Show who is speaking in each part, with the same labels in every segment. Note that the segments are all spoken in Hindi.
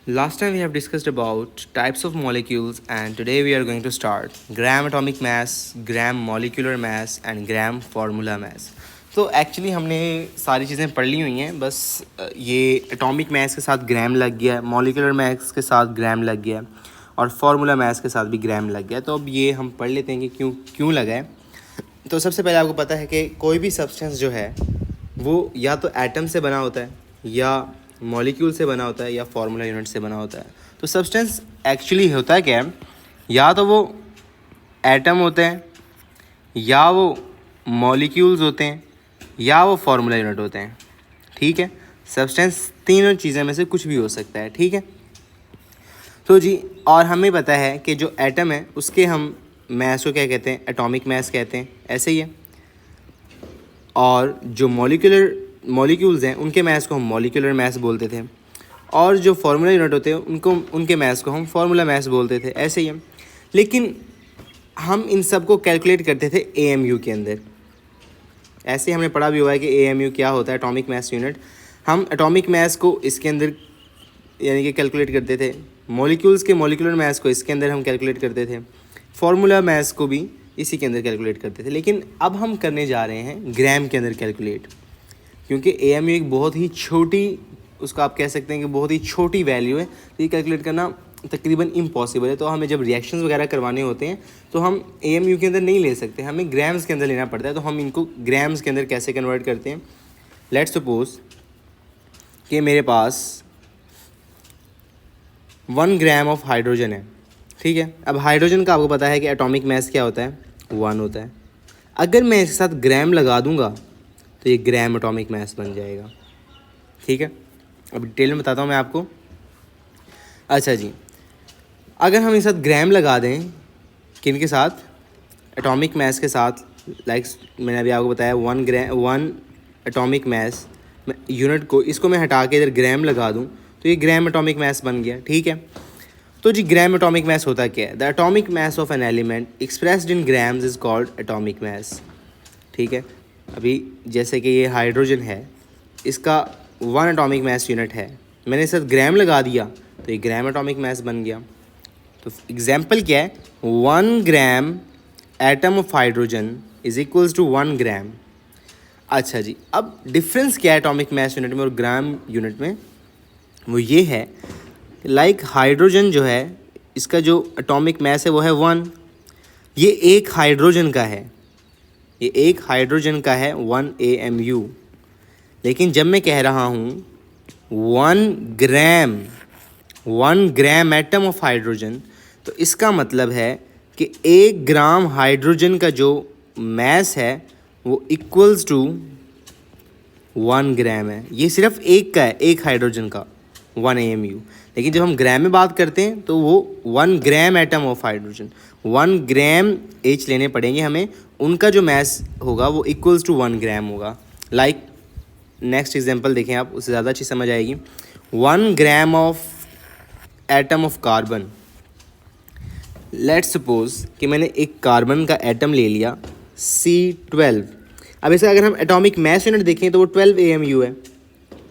Speaker 1: Last time we have discussed about types of molecules and today we are going to start gram atomic mass, gram molecular mass and gram formula mass. तो एक्चुअली हमने सारी चीज़ें पढ़ ली हुई हैं, बस ये एटॉमिक मास के साथ ग्राम लग गया, मॉलिक्यूलर मास के साथ ग्राम लग गया और फार्मूला मास के साथ भी ग्राम लग गया. तो अब ये हम पढ़ लेते हैं कि क्यों लगा है. तो सबसे पहले आपको पता है कि कोई भी सब्सटेंस जो है वो या तो एटम से बना होता है या मॉलिक्यूल से बना होता है या फार्मूला यूनिट से बना होता है. तो सब्सटेंस एक्चुअली होता है क्या, या तो वो एटम होते हैं या वो मॉलिक्यूल्स होते हैं या वो फार्मूला यूनिट होते हैं. ठीक है, सब्सटेंस तीनों चीज़ें में से कुछ भी हो सकता है. ठीक है, तो जी और हमें पता है कि जो एटम है उसके हम मास को क्या कहते हैं, एटॉमिक मास कहते हैं. ऐसे ही है. और जो मॉलिक्यूल्स हैं उनके मास को हम मॉलिक्यूलर मास बोलते थे और जो फार्मूला यूनिट होते हैं उनके मास को हम फार्मूला मास बोलते थे. ऐसे ही है. लेकिन हम इन सब को कैलकुलेट करते थे AMU के अंदर. ऐसे हमने पढ़ा भी हुआ है कि AMU क्या होता है, एटॉमिक मास यूनिट. हम एटॉमिक मास को इसके अंदर यानी कि कैलकुलेट करते थे, मॉलिक्यूल्स के मॉलिक्यूलर मास को इसके अंदर हम कैलकुलेट करते थे, फार्मूला मास को भी इसी के अंदर कैलकुलेट करते थे. लेकिन अब हम करने जा रहे हैं ग्राम के अंदर कैलकुलेट, क्योंकि AMU एक बहुत ही छोटी, उसको आप कह सकते हैं कि बहुत ही छोटी वैल्यू है. तो ये कैलकुलेट करना तकरीबन इम्पॉसिबल है. तो हमें जब रिएक्शंस वगैरह करवाने होते हैं तो हम AMU के अंदर नहीं ले सकते, हमें ग्राम्स के अंदर लेना पड़ता है. तो हम इनको ग्राम्स के अंदर कैसे कन्वर्ट करते हैं. लेट्स सपोज कि मेरे पास 1 ग्राम ऑफ हाइड्रोजन है. ठीक है, अब हाइड्रोजन का आपको पता है कि एटॉमिक मास क्या होता है, 1 होता है. अगर मैं इसके साथ ग्राम लगा दूंगा तो ये ग्राम एटॉमिक मास बन जाएगा. ठीक है, अब डिटेल में बताता हूँ मैं आपको. अच्छा जी, अगर हम इस साथ ग्राम लगा दें, किन के साथ, एटॉमिक मास के साथ, लाइक मैंने अभी आपको बताया 1 एटॉमिक मास यूनिट को, इसको मैं हटा के इधर ग्राम लगा दूँ तो ये ग्राम एटॉमिक मास बन गया. ठीक है, तो जी ग्राम एटॉमिक मास होता क्या है. The atomic mass of an element expressed in grams is called atomic mass. ठीक है, अभी जैसे कि ये हाइड्रोजन है, इसका 1 एटॉमिक मास यूनिट है, मैंने इस साथ ग्राम लगा दिया तो ये ग्राम एटॉमिक मास बन गया. तो एग्जांपल क्या है, 1 gram atom of hydrogen is equals to 1 gram. अच्छा जी, अब डिफरेंस क्या है एटॉमिक मास यूनिट में और ग्राम यूनिट में, वो ये है लाइक हाइड्रोजन जो है इसका जो एटॉमिक मास है वो है 1. ये एक हाइड्रोजन का है, ये एक हाइड्रोजन का है 1 AMU. लेकिन जब मैं कह रहा हूँ 1 ग्राम एटम ऑफ हाइड्रोजन, तो इसका मतलब है कि 1 ग्राम हाइड्रोजन का जो मास है वो इक्वल्स टू 1 ग्राम है. ये सिर्फ एक का है, एक हाइड्रोजन का 1 AMU. लेकिन जब हम ग्राम में बात करते हैं तो वो 1 gram atom of hydrogen, 1 gram H लेने पड़ेंगे हमें, उनका जो मास होगा वो इक्वल्स टू 1 ग्राम होगा. लाइक नेक्स्ट एग्जांपल देखें आप, उससे ज़्यादा अच्छी समझ आएगी. 1 gram of atom of carbon. Let's suppose कि मैंने एक कार्बन का एटम ले लिया C12. अब इसका अगर हम एटॉमिक मास यूनिट देखें तो वो 12 AMU है.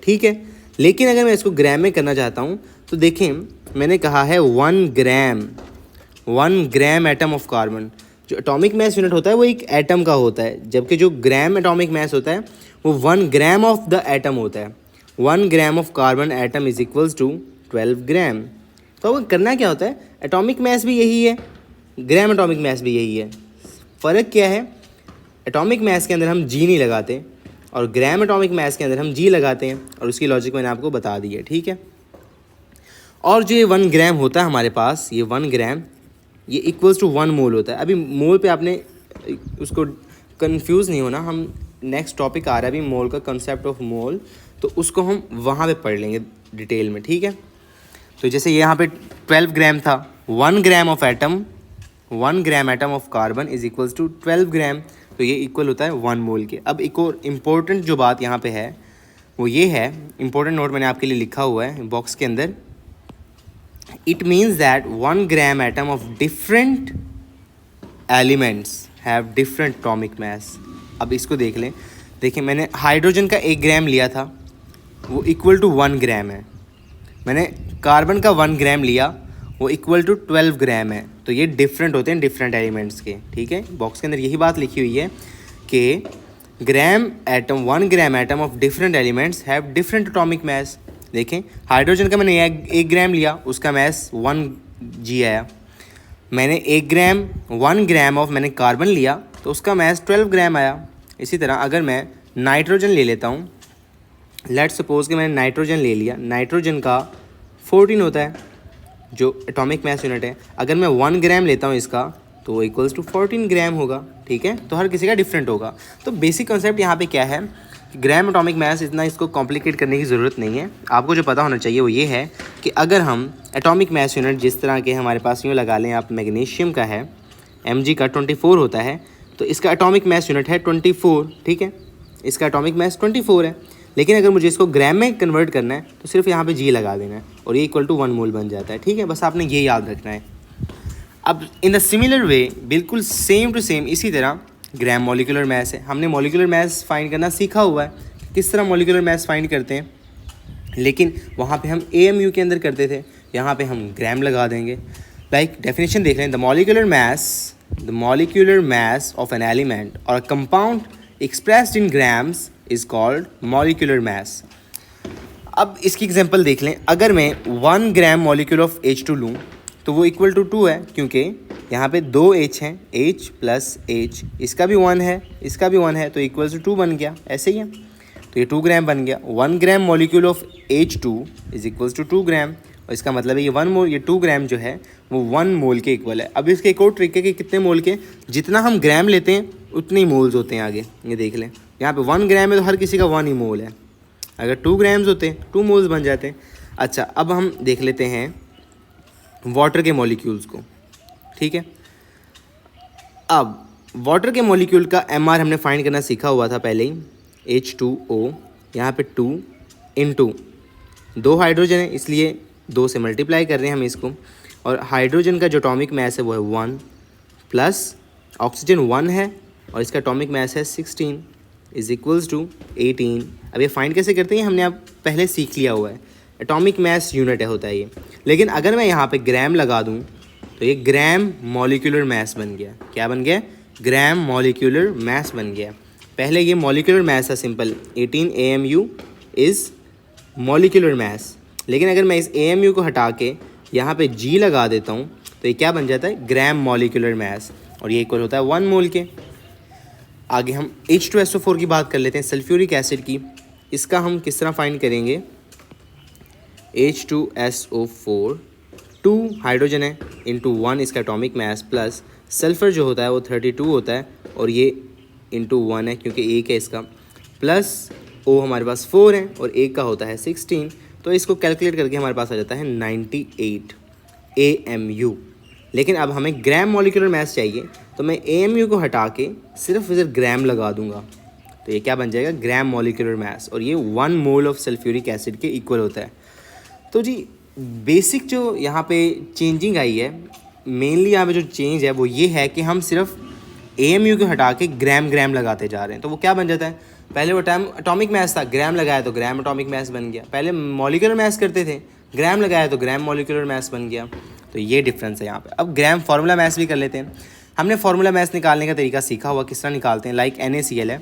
Speaker 1: ठीक है, लेकिन अगर मैं इसको ग्राम में करना चाहता हूँ तो देखें मैंने कहा है 1 ग्राम एटम ऑफ कार्बन. जो एटॉमिक मास यूनिट होता है वो एक एटम का होता है, जबकि जो ग्राम एटॉमिक मास होता है वो 1 ग्राम ऑफ द एटम होता है. 1 gram of carbon atom is equals to 12 gram. तो अब करना क्या होता है, एटॉमिक मास भी यही है, ग्राम एटॉमिक मास भी यही है. फ़र्क क्या है, एटॉमिक मास के अंदर हम G नहीं लगाते और ग्राम एटॉमिक मास के अंदर हम G लगाते हैं, और उसकी लॉजिक मैंने आपको बता दी है. ठीक है, और जो ये 1 ग्राम होता है हमारे पास, ये 1 ग्राम ये इक्वल्स टू 1 मोल होता है. अभी मोल पे आपने उसको कंफ्यूज नहीं होना, हम नेक्स्ट टॉपिक आ रहा है अभी मोल का, कंसेप्ट ऑफ मोल, तो उसको हम वहाँ पे पढ़ लेंगे डिटेल में. ठीक है, तो जैसे यहाँ पे 12 ग्राम था, 1 gram atom of carbon is equals to 12 gram, तो ये इक्वल होता है 1 मोल के. अब एक और इम्पोर्टेंट जो बात यहाँ पे है वो ये है, इम्पोर्टेंट नोट मैंने आपके लिए लिखा हुआ है बॉक्स के अंदर. It means that 1 gram atom of different elements have different atomic mass. अब इसको देख लें, देखिए मैंने हाइड्रोजन का 1 ग्राम लिया था, वो इक्वल टू 1 ग्राम है. मैंने कार्बन का 1 ग्राम लिया वो इक्वल टू 12 ग्राम है। तो ये डिफरेंट होते हैं डिफरेंट एलिमेंट्स के, ठीक है। बॉक्स के अंदर यही बात लिखी हुई है कि gram atom 1 gram atom of different elements have different atomic mass. देखें हाइड्रोजन का मैंने 1 ग्राम लिया, उसका मास 1 g आया। मैंने 1 ग्राम ऑफ मैंने कार्बन लिया तो उसका मास 12 ग्राम आया। इसी तरह अगर मैं नाइट्रोजन ले लेता हूँ, लेट्स सपोज कि मैंने नाइट्रोजन ले लिया, नाइट्रोजन का 14 होता है जो एटॉमिक मास यूनिट है। अगर मैं 1 ग्राम लेता हूँ इसका तो वो इक्वल्स टू 14 ग्राम होगा, ठीक है। तो हर किसी का डिफरेंट होगा। तो बेसिक कॉन्सेप्ट यहाँ पे क्या है, ग्राम एटॉमिक मास, इतना इसको कॉम्प्लिकेट करने की ज़रूरत नहीं है। आपको जो पता होना चाहिए वो ये है कि अगर हम एटॉमिक मास यूनिट जिस तरह के हमारे पास यूँ लगा लें आप, मैग्नीशियम का है Mg का 24 होता है, तो इसका एटॉमिक मास यूनिट है 24, ठीक है। इसका एटॉमिक मास 24 है, लेकिन अगर मुझे इसको ग्राम में कन्वर्ट करना है तो सिर्फ यहाँ पे G लगा देना है और ये इक्वल टू 1 मोल बन जाता है, ठीक है। बस आपने ये याद रखना है। अब इन द सिमिलर वे, बिल्कुल सेम टू सेम इसी तरह ग्राम मॉलिक्यूलर मास है। हमने मॉलिक्यूलर मास फाइंड करना सीखा हुआ है, किस तरह मॉलिक्यूलर मास फाइंड करते हैं, लेकिन वहाँ पे हम AMU के अंदर करते थे, यहाँ पे हम ग्राम लगा देंगे। लाइक डेफिनेशन देख लें, the molecular mass of an element और compound expressed in grams is called molecular mass. अब इसकी एग्जांपल देख लें, अगर मैं 1 ग्राम मॉलिक्यूल ऑफ H2 लूँ तो वो इक्वल टू 2 है, क्योंकि यहाँ पे 2 H हैं, H प्लस H, इसका भी 1 है, इसका भी 1 है, तो इक्वल्स टू 2 बन गया, ऐसे ही है। तो ये 2 ग्राम बन गया। 1 gram molecule of H2 is equals to 2 gram, और इसका मतलब है ये 1 मोल, ये 2 ग्राम जो है वो 1 मोल के इक्वल है। अब इसके एक और ट्रिक है कि कितने मोल के, जितना हम ग्राम लेते हैं उतने ही मोल्स होते हैं आगे। ये देख लें, यहाँ पे 1 ग्राम है तो हर किसी का 1 ही मोल है। अगर 2 ग्राम्स होते हैं 2 मोल्स बन जाते हैं। अच्छा, अब हम देख लेते हैं वाटर के मॉलिक्यूल्स को, ठीक है। अब वाटर के मॉलिक्यूल का MR हमने फाइंड करना सीखा हुआ था पहले ही, H2O, यहाँ पे 2 इंटू 2 हाइड्रोजन है इसलिए 2 से मल्टीप्लाई कर रहे हैं हम इसको, और हाइड्रोजन का जो एटॉमिक मास है वो है 1, प्लस ऑक्सीजन 1 है और इसका एटॉमिक मास है 16 इज इक्वल्स टू 18। अब ये फाइंड कैसे करते हैं, हमने अब पहले सीख लिया हुआ है, एटॉमिक मास यूनिट है होता है ये। लेकिन अगर मैं यहाँ पे ग्राम लगा दूँ तो ये ग्राम मॉलिक्यूलर मास बन गया। क्या बन गया, ग्राम मॉलिक्यूलर मास बन गया। पहले ये मॉलिक्यूलर मास है simple, 18 AMU is molecular mass, लेकिन अगर मैं इस AMU को हटा के यहाँ पे G लगा देता हूँ तो ये क्या बन जाता है, ग्राम मॉलिक्यूलर मास, और ये इक्वल होता है 1 मोल के। आगे हम H2SO4 की बात कर लेते हैं, सल्फ्यूरिक एसिड की। इसका हम किस तरह फाइंड करेंगे, H2SO4, 2 हाइड्रोजन है इंटू 1 इसका एटॉमिक मास, प्लस सल्फ़र जो होता है वो 32 होता है और ये इंटू 1 है क्योंकि एक है इसका, प्लस O हमारे पास 4 है और एक का होता है 16, तो इसको कैलकुलेट करके हमारे पास आ जाता है 98 AMU। लेकिन अब हमें ग्राम मॉलिक्यूलर मास चाहिए तो मैं AMU को हटा के सिर्फ इधर ग्राम लगा दूंगा, तो ये क्या बन जाएगा, ग्राम मॉलिक्यूलर मास, और ये 1 मोल ऑफ सल्फ्यूरिक एसिड के इक्वल होता है। तो जी बेसिक जो यहाँ पे चेंजिंग आई है, मेनली यहाँ पे जो चेंज है वो ये है कि हम सिर्फ AMU को हटा के ग्राम लगाते जा रहे हैं। तो वो क्या बन जाता है, पहले वो टाइम एटॉमिक मास था, ग्राम लगाया तो ग्राम एटॉमिक मास बन गया। पहले मॉलिक्यूलर मास करते थे, ग्राम लगाया तो ग्राम मॉलिक्यूलर मास बन गया। तो ये डिफरेंस है यहाँ पे। अब ग्राम फार्मूला मास भी कर लेते हैं। हमने फार्मूला मास निकालने का तरीका सीखा हुआ, किस तरह निकालते हैं, लाइक NaCl है,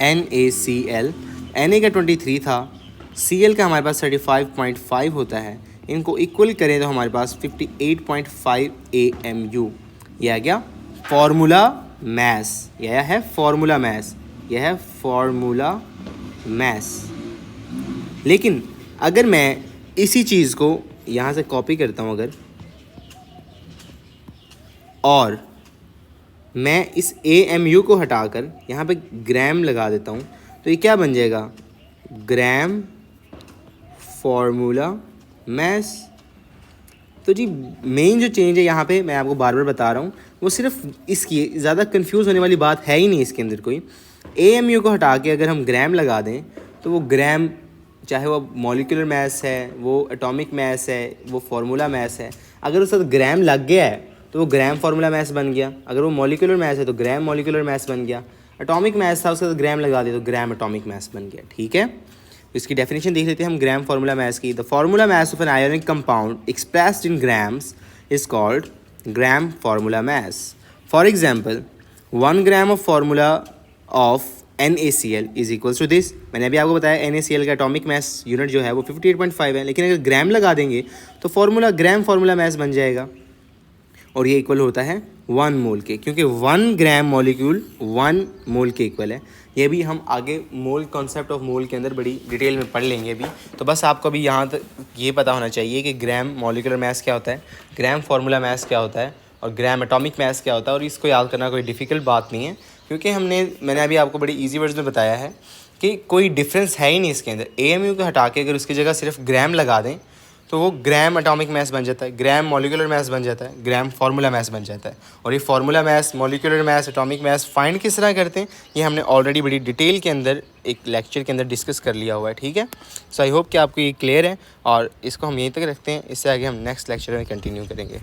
Speaker 1: NaCl, Na का 23 था, Cl का हमारे पास 35.5 होता है, इनको इक्वल करें तो हमारे पास 58.5 AMU। यह आ गया फार्मूला मास, यह है फार्मूला मास, यह है फार्मूला मास। लेकिन अगर मैं इसी चीज़ को यहाँ से कॉपी करता हूँ अगर, और मैं इस AMU को हटाकर यहाँ पे ग्राम लगा देता हूँ तो ये क्या बन जाएगा, ग्राम फार्मूला मास। तो जी मेन जो चेंज है यहाँ पे मैं आपको बार बार बता रहा हूँ, वो सिर्फ इसकी, ज़्यादा कंफ्यूज होने वाली बात है ही नहीं इसके अंदर कोई। AMU को हटा के अगर हम ग्राम लगा दें तो वो ग्राम, चाहे वो मॉलिक्यूलर मास है, वो एटॉमिक मास है, वो फार्मूला मास है, अगर उस साथ ग्राम लग गया है तो वो ग्राम फार्मूला मास बन गया। अगर वो मॉलिक्यूलर मास है तो ग्राम मॉलिक्यूलर मास बन गया। एटॉमिक मास था उसके साथ ग्राम लगा दिया तो ग्राम एटॉमिक मास बन गया, ठीक है। इसकी डेफिनेशन देख लेते हैं हम ग्राम फार्मूला मैस की। The formula mass of an ionic compound expressed in grams is called gram formula mass. For example 1 gram of formula of NaCl is equals to this. मैंने अभी आपको बताया NaCl का एटॉमिक मैस यूनिट जो है वो 58.5 है, लेकिन अगर ग्राम लगा देंगे तो फार्मूला ग्राम फार्मूला मैस बन जाएगा और ये इक्वल होता है 1 मोल के, क्योंकि 1 ग्राम मॉलिक्यूल 1 मोल के इक्वल है। ये भी हम आगे मोल कॉन्सेप्ट ऑफ मोल के अंदर बड़ी डिटेल में पढ़ लेंगे अभी। तो बस आपको अभी यहाँ तक ये पता होना चाहिए कि ग्राम मॉलिक्यूलर मैस क्या होता है, ग्राम फार्मूला मैस क्या होता है और ग्राम एटॉमिक मैस क्या होता है। और इसको याद करना कोई डिफ़िकल्ट बात नहीं है, क्योंकि मैंने अभी आपको बड़ी ईजी वर्ड्स में बताया है कि कोई डिफरेंस है ही नहीं इसके अंदर। AMU को हटा के अगर उसकी जगह सिर्फ ग्राम लगा दें तो वो ग्राम एटॉमिक मैस बन जाता है, ग्राम मॉलिक्यूलर मैस बन जाता है, ग्राम फार्मूला मैस बन जाता है। और ये formula mass, molecular mass, atomic mass find किस तरह करते हैं ये हमने ऑलरेडी बड़ी डिटेल के अंदर एक लेक्चर के अंदर डिस्कस कर लिया हुआ है, ठीक है। सो आई होप कि आपको ये क्लियर है और इसको हम यहीं तक रखते हैं। इससे आगे हम नेक्स्ट लेक्चर में कंटिन्यू करेंगे।